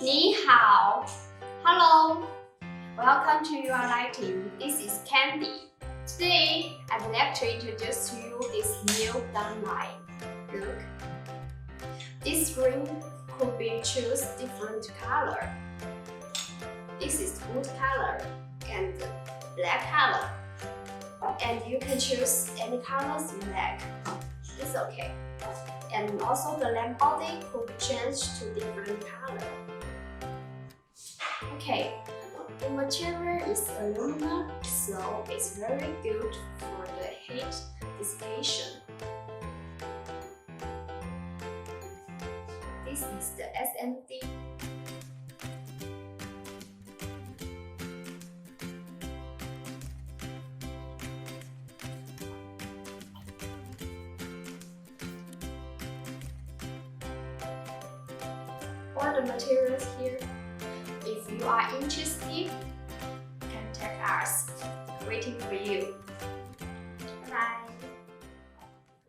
你好 Hello. Welcome to your lighting. This is Candy. Today, I would like to introduce to you this new downlight. Look. This ring could be choose different color. This is wood color and black color. And you can choose any colors you like. It's okay. And also the lamp body could change to different color. Okay, the material is aluminum, so it's very good for the heat dissipation. This is the SMD. All the materials here. If you are interested, contact us. Waiting for you.